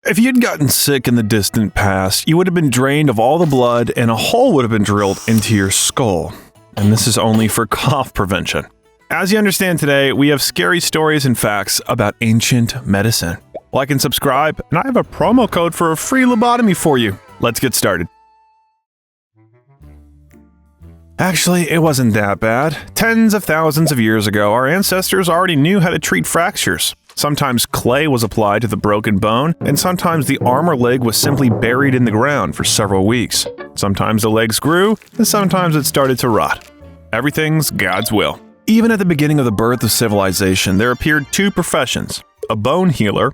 If you'd gotten sick in the distant past, you would have been drained of all the blood and a hole would have been drilled into your skull. And this is only for cough prevention. As you understand today, we have scary stories and facts about ancient medicine. Like and subscribe, and I have a promo code for a free lobotomy for you. Let's get started. Actually, it wasn't that bad. Tens of thousands of years ago, our ancestors already knew how to treat fractures. Sometimes clay was applied to the broken bone, and sometimes the arm or leg was simply buried in the ground for several weeks. Sometimes the legs grew, and sometimes it started to rot. Everything's God's will. Even at the beginning of the birth of civilization, there appeared two professions, a bone healer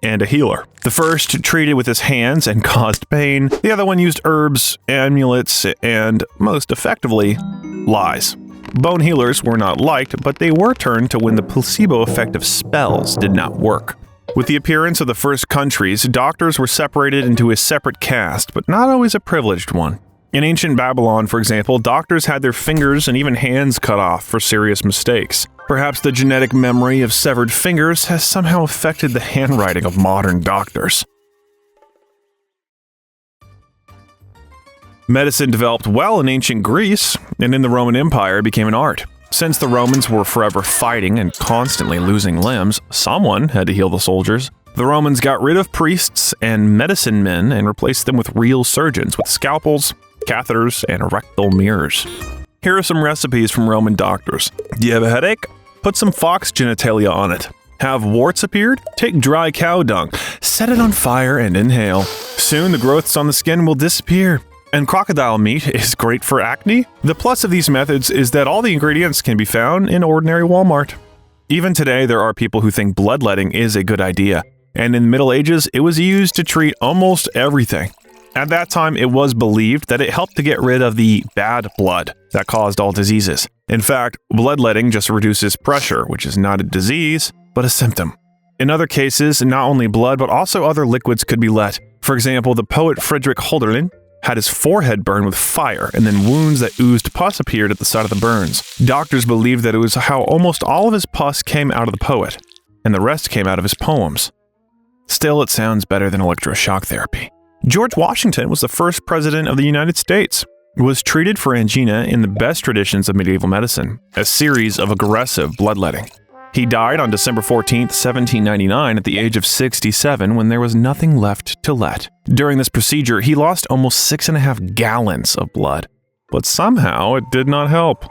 and a healer. The first treated with his hands and caused pain. The other one used herbs, amulets, and, most effectively, lies. Bone healers were not liked, but they were turned to when the placebo effect of spells did not work. With the appearance of the first countries, doctors were separated into a separate caste, but not always a privileged one. In ancient Babylon, for example, doctors had their fingers and even hands cut off for serious mistakes. Perhaps the genetic memory of severed fingers has somehow affected the handwriting of modern doctors. Medicine developed well in ancient Greece, and in the Roman Empire it became an art. Since the Romans were forever fighting and constantly losing limbs, someone had to heal the soldiers. The Romans got rid of priests and medicine men and replaced them with real surgeons with scalpels, catheters, and rectal mirrors. Here are some recipes from Roman doctors. Do you have a headache? Put some fox genitalia on it. Have warts appeared? Take dry cow dung, set it on fire, and inhale. Soon the growths on the skin will disappear. And crocodile meat is great for acne. The plus of these methods is that all the ingredients can be found in ordinary Walmart. Even today, there are people who think bloodletting is a good idea. And in the Middle Ages, it was used to treat almost everything. At that time, it was believed that it helped to get rid of the bad blood that caused all diseases. In fact, bloodletting just reduces pressure, which is not a disease, but a symptom. In other cases, not only blood, but also other liquids could be let. For example, the poet Friedrich Hölderlin had his forehead burned with fire, and then wounds that oozed pus appeared at the site of the burns. Doctors believed that it was how almost all of his pus came out of the poet, and the rest came out of his poems. Still, it sounds better than electroshock therapy. George Washington was the first president of the United States. He was treated for angina in the best traditions of medieval medicine, a series of aggressive bloodletting. He died on December 14, 1799 at the age of 67 when there was nothing left to let. During this procedure, he lost almost 6.5 gallons of blood, but somehow it did not help.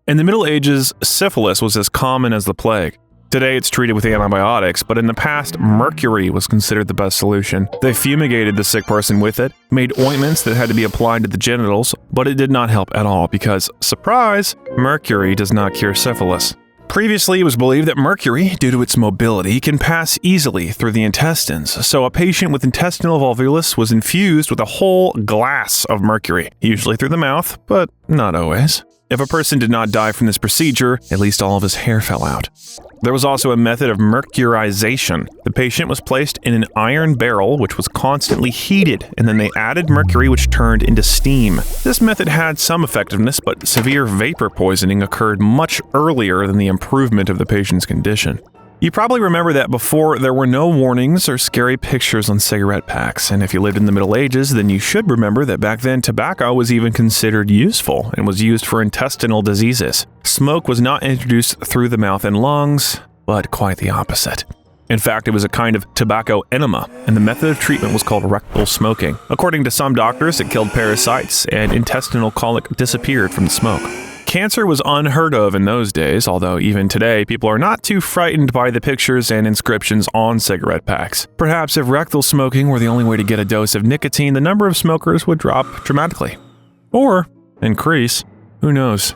In the Middle Ages, syphilis was as common as the plague. Today it's treated with antibiotics, but in the past, mercury was considered the best solution. They fumigated the sick person with it, made ointments that had to be applied to the genitals, but it did not help at all because, surprise, mercury does not cure syphilis. Previously, it was believed that mercury, due to its mobility, can pass easily through the intestines, so a patient with intestinal volvulus was infused with a whole glass of mercury, usually through the mouth, but not always. If a person did not die from this procedure, at least all of his hair fell out. There was also a method of mercurization. The patient was placed in an iron barrel which was constantly heated, and then they added mercury which turned into steam. This method had some effectiveness, but severe vapor poisoning occurred much earlier than the improvement of the patient's condition. You probably remember that before there were no warnings or scary pictures on cigarette packs, and if you lived in the Middle Ages, then you should remember that back then tobacco was even considered useful and was used for intestinal diseases. Smoke was not introduced through the mouth and lungs, but quite the opposite. In fact, it was a kind of tobacco enema, and the method of treatment was called rectal smoking. According to some doctors, it killed parasites, and intestinal colic disappeared from the smoke. Cancer was unheard of in those days, although even today, people are not too frightened by the pictures and inscriptions on cigarette packs. Perhaps if rectal smoking were the only way to get a dose of nicotine, the number of smokers would drop dramatically. Or increase. Who knows?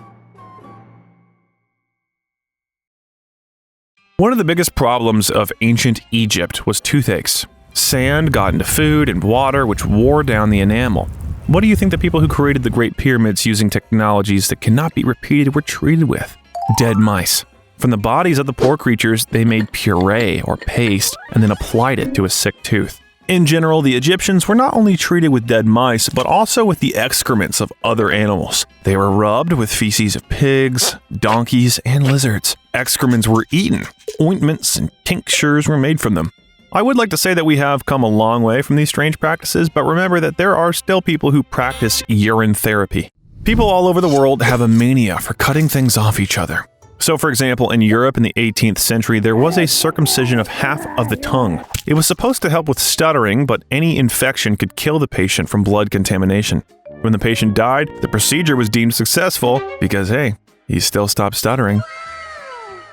One of the biggest problems of ancient Egypt was toothaches. Sand got into food and water, which wore down the enamel. What do you think the people who created the Great Pyramids using technologies that cannot be repeated were treated with? Dead mice. From the bodies of the poor creatures, they made puree or paste and then applied it to a sick tooth. In general, the Egyptians were not only treated with dead mice, but also with the excrements of other animals. They were rubbed with feces of pigs, donkeys, and lizards. Excrements were eaten. Ointments and tinctures were made from them. I would like to say that we have come a long way from these strange practices, but remember that there are still people who practice urine therapy. People all over the world have a mania for cutting things off each other. So, for example, in Europe in the 18th century, there was a circumcision of half of the tongue. It was supposed to help with stuttering, but any infection could kill the patient from blood contamination. When the patient died, the procedure was deemed successful because, hey, he still stopped stuttering.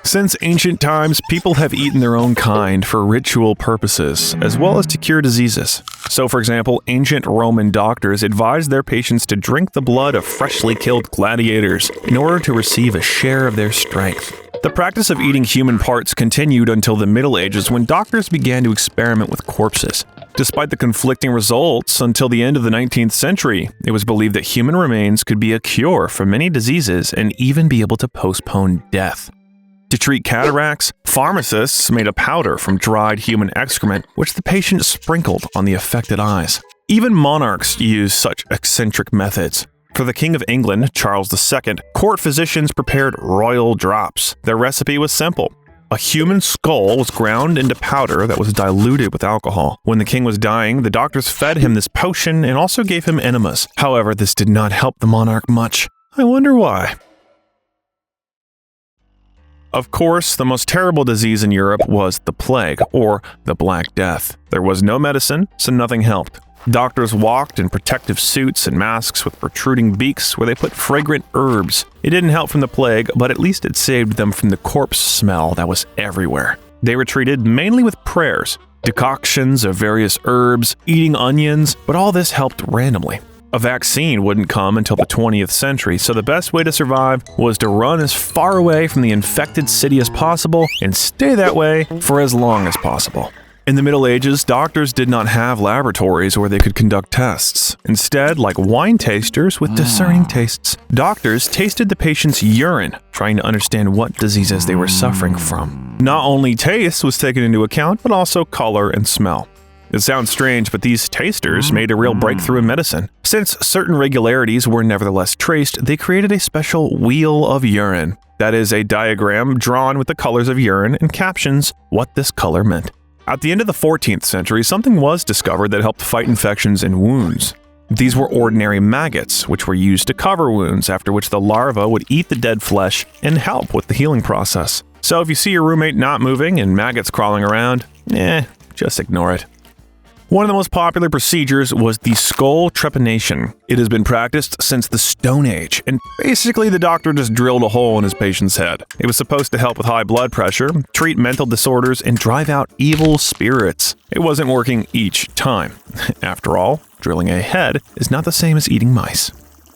Since ancient times, people have eaten their own kind for ritual purposes, as well as to cure diseases. So, for example, ancient Roman doctors advised their patients to drink the blood of freshly killed gladiators in order to receive a share of their strength. The practice of eating human parts continued until the Middle Ages, when doctors began to experiment with corpses. Despite the conflicting results, until the end of the 19th century, it was believed that human remains could be a cure for many diseases and even be able to postpone death. To treat cataracts, pharmacists made a powder from dried human excrement, which the patient sprinkled on the affected eyes. Even monarchs used such eccentric methods. For the King of England, Charles II, court physicians prepared royal drops. Their recipe was simple. A human skull was ground into powder that was diluted with alcohol. When the king was dying, the doctors fed him this potion and also gave him enemas. However, this did not help the monarch much. I wonder why. Of course, the most terrible disease in Europe was the plague, or the Black Death. There was no medicine, so nothing helped. Doctors walked in protective suits and masks with protruding beaks where they put fragrant herbs. It didn't help from the plague, but at least it saved them from the corpse smell that was everywhere. They were treated mainly with prayers, decoctions of various herbs, eating onions, but all this helped randomly. A vaccine wouldn't come until the 20th century, so the best way to survive was to run as far away from the infected city as possible and stay that way for as long as possible. In the Middle Ages, doctors did not have laboratories where they could conduct tests. Instead, like wine tasters with discerning tastes, doctors tasted the patient's urine, trying to understand what diseases they were suffering from. Not only taste was taken into account, but also color and smell. It sounds strange, but these tasters made a real breakthrough in medicine. Since certain regularities were nevertheless traced, they created a special wheel of urine. That is a diagram drawn with the colors of urine and captions what this color meant. At the end of the 14th century, something was discovered that helped fight infections and wounds. These were ordinary maggots, which were used to cover wounds, after which the larva would eat the dead flesh and help with the healing process. So if you see your roommate not moving and maggots crawling around, just ignore it. One of the most popular procedures was the skull trepanation. It has been practiced since the Stone Age, and basically the doctor just drilled a hole in his patient's head. It was supposed to help with high blood pressure, treat mental disorders, and drive out evil spirits. It wasn't working each time. After all, drilling a head is not the same as eating mice.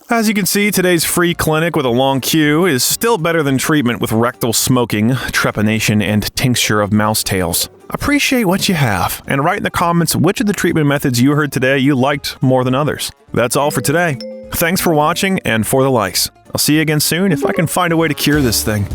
As you can see, today's free clinic with a long queue is still better than treatment with rectal smoking, trepanation, and tincture of mouse tails. Appreciate what you have, and write in the comments which of the treatment methods you heard today you liked more than others. That's all for today. Thanks for watching and for the likes. I'll see you again soon if I can find a way to cure this thing.